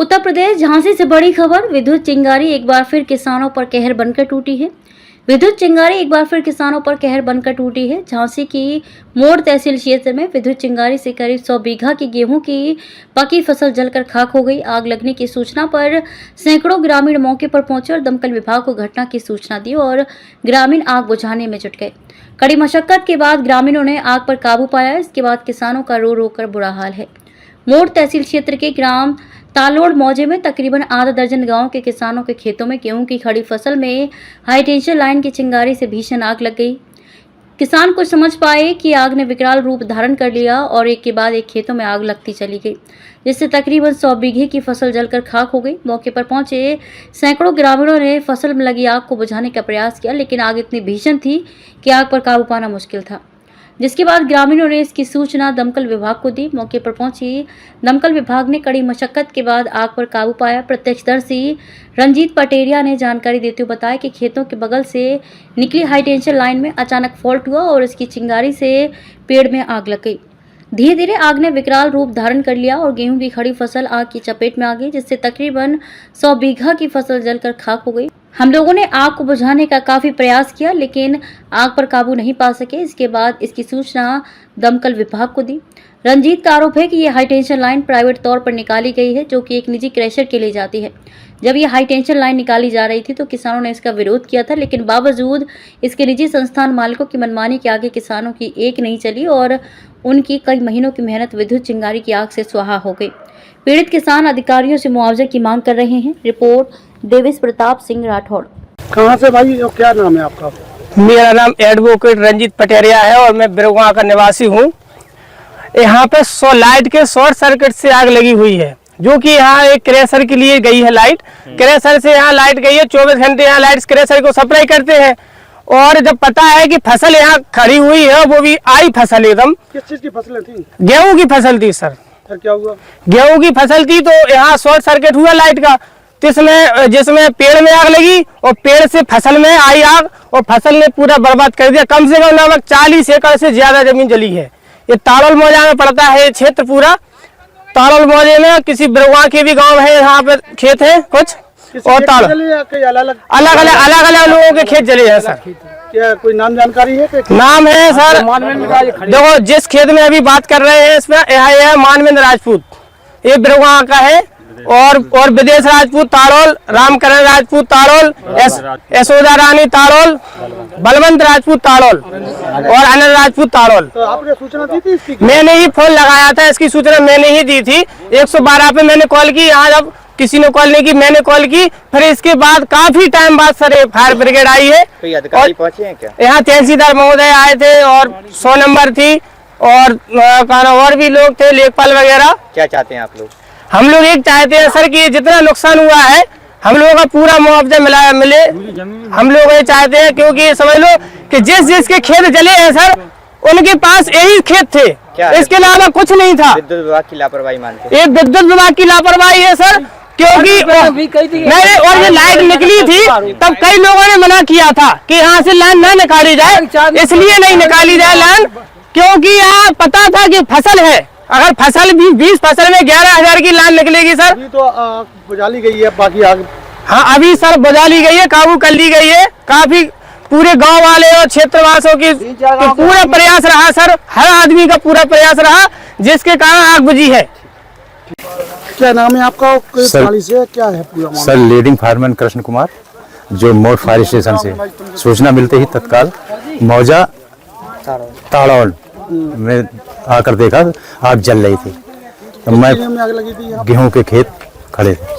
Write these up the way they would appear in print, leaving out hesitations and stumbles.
उत्तर प्रदेश झांसी से बड़ी खबर। विद्युत चिंगारी एक बार फिर किसानों पर कहर बनकर टूटी है। विद्युत चिंगारी एक बार फिर किसानों पर कहर बनकर टूटी है। झांसी की मोड़ तहसील क्षेत्र में विद्युत चिंगारी से करीब 100 बीघा की गेहूं की पकी फसल जलकर खाक हो गई। आग लगने की सूचना पर सैकड़ों ग्रामीण मौके पर पहुंचे और दमकल विभाग को घटना की सूचना दी और ग्रामीण आग बुझाने में जुट गए। कड़ी मशक्कत के बाद ग्रामीणों ने आग पर काबू पाया। इसके बाद किसानों का रो रो कर बुरा हाल है। मोड़ तहसील क्षेत्र के ग्राम तालोड़ मौजे में तकरीबन आधा दर्जन गांव के किसानों के खेतों में गेहूं की खड़ी फसल में हाई टेंशन लाइन की चिंगारी से भीषण आग लग गई। किसान कुछ समझ पाए कि आग ने विकराल रूप धारण कर लिया और एक के बाद एक खेतों में आग लगती चली गई, जिससे तकरीबन 100 बीघे की फसल जलकर खाक हो गई। मौके पर पहुंचे सैकड़ों ग्रामीणों ने फसल में लगी आग को बुझाने का प्रयास किया, लेकिन आग इतनी भीषण थी कि आग पर काबू पाना मुश्किल था। जिसके बाद ग्रामीणों ने इसकी सूचना दमकल विभाग को दी। मौके पर पहुंची दमकल विभाग ने कड़ी मशक्कत के बाद आग पर काबू पाया। प्रत्यक्षदर्शी रंजीत पटेरिया ने जानकारी देते हुए बताया कि खेतों के बगल से निकली हाई टेंशन लाइन में अचानक फॉल्ट हुआ और इसकी चिंगारी से पेड़ में आग लग गई। धीरे धीरे आग ने विकराल रूप धारण कर लिया और गेहूं की खड़ी फसल आग की चपेट में आ गई, जिससे तकरीबन 100 बीघा की फसल जलकर खाक हो गई। हम लोगों ने आग को बुझाने का काफी प्रयास किया, लेकिन आग पर काबू नहीं पा सके। इसके बाद इसकी सूचना दमकल विभाग को दी। रंजीत का आरोप है कि यह हाई टेंशन लाइन प्राइवेट तौर पर निकाली गई है, जो कि एक निजी क्रैशर के लिए जाती है। जब यह हाई टेंशन लाइन निकाली जा रही थी तो किसानों ने इसका विरोध किया था, लेकिन बावजूद इसके निजी संस्थान मालिकों की मनमानी के आगे किसानों की एक नहीं चली और उनकी कई महीनों की मेहनत विद्युत चिंगारी की आग से स्वाहा हो गई। पीड़ित किसान अधिकारियों से मुआवजे की मांग कर रहे हैं। रिपोर्ट देवेश प्रताप सिंह राठौड़। कहाँ से भाई, क्या नाम है आपका? मेरा नाम एडवोकेट रंजीत पटेरिया है और मैं बिरवा का निवासी हूँ। यहाँ पे लाइट के शॉर्ट सर्किट से आग लगी हुई है, जो कि यहाँ एक क्रेशर के लिए गई है लाइट। क्रेशर से यहाँ लाइट गई है, 24 घंटे यहाँ लाइट क्रेशर को सप्लाई करते हैं। और जब पता है कि फसल यहाँ खड़ी हुई है, वो भी आई फसल एकदम। किस चीज की फसल थी? गेहूं की फसल थी सर। सर क्या हुआ? गेहूं की फसल थी तो यहाँ शॉर्ट सर्किट हुआ लाइट का, जिसमें पेड़ में आग लगी और पेड़ से फसल में आई आग और फसल ने पूरा बर्बाद कर दिया। कम से कम लगभग 40 एकड़ से ज्यादा जमीन जली है। ये तालोड़ मौजा में पड़ता है ये क्षेत्र पूरा। तालोड़ मौजे में किसी बिरवा के भी गांव है, यहाँ पे खेत है कुछ, और अलग लोगों के खेत जले हैं सर। क्या कोई नाम जानकारी है? नाम है सर, देखो जिस खेत में अभी बात कर रहे हैं इसमें यह है मानवेंद्र राजपूत, ये बिरवा का है। और विदेश राजपूत ताड़ोल, रामकरण राजपूत ताड़ोल, यशोदा रानी ताड़ोल, बलवंत राजपूत ताड़ोल और अनिल राजपूत ताड़ोल। तो आपने सूचना दी थी इसकी? मैंने ही फोन लगाया था, इसकी सूचना मैंने ही दी थी। 112 पे मैंने कॉल की, यहाँ जब किसी ने कॉल नहीं की, मैंने कॉल की। फिर इसके बाद काफी टाइम बाद सर फायर ब्रिगेड आई है। कोई अधिकारी पहुंचे हैं क्या? यहाँ तहसीलदार महोदय आए थे और 100 नंबर थी और भी लोग थे, लेखपाल वगैरह। क्या चाहते हैं आप लोग? हम लोग एक चाहते हैं सर कि जितना नुकसान हुआ है हम लोगों का पूरा मुआवजा मिले। हम लोग ये चाहते हैं, क्योंकि समझ लो कि जिसके खेत जले हैं सर, उनके पास यही खेत थे, इसके अलावा कुछ नहीं था। विद्युत विभाग की लापरवाही मानते हैं? ये विद्युत विभाग की लापरवाही है सर, क्योंकि नहीं, और ये लाइट निकली थी तब कई लोगों ने मना किया था कि यहाँ से लाइन न निकाली जाए, इसलिए नहीं निकाली जाए लाइन, क्योंकि यहाँ पता था कि फसल है। अगर फसल भी 20 फसल में 11,000 की लाइन निकलेगी सर। अभी तो बुझा ली गई है बाकी आग? हाँ अभी सर बुझा ली गई है, काबू कर ली गई है। काफी पूरे गांव वाले और क्षेत्रवासियों की पूरा प्रयास रहा सर, हर आदमी का पूरा प्रयास रहा, जिसके कारण आग बुझी है। क्या नाम है आपका? सर, से क्या है पूरा? Sir leading fireman Krishna Kumar, जो मोड़ फायर स्टेशन से सूचना मिलते ही तत्काल मौजा ताड़ोल में आकर देखा आग जल रही थी। तो मैं गेहूं के खेत खड़े थे,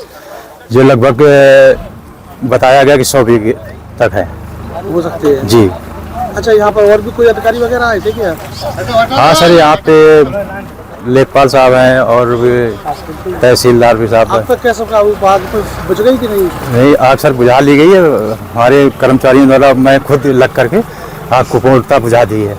जो लगभग बताया गया कि 100 बीघे तक है, हो सकते हैं जी। अच्छा, यहाँ पर और भी कोई अधिकारी वगैरह आए थे क्या? हाँ सर, यहाँ पे लेखपाल साहब हैं और भी तहसीलदार भी साहब हैं। कैसे आग बुझ गई कि नहीं? नहीं, आग सर बुझा ली गई है हमारे कर्मचारियों द्वारा। मैं खुद लग करके आग को पूर्णतः बुझा दी है।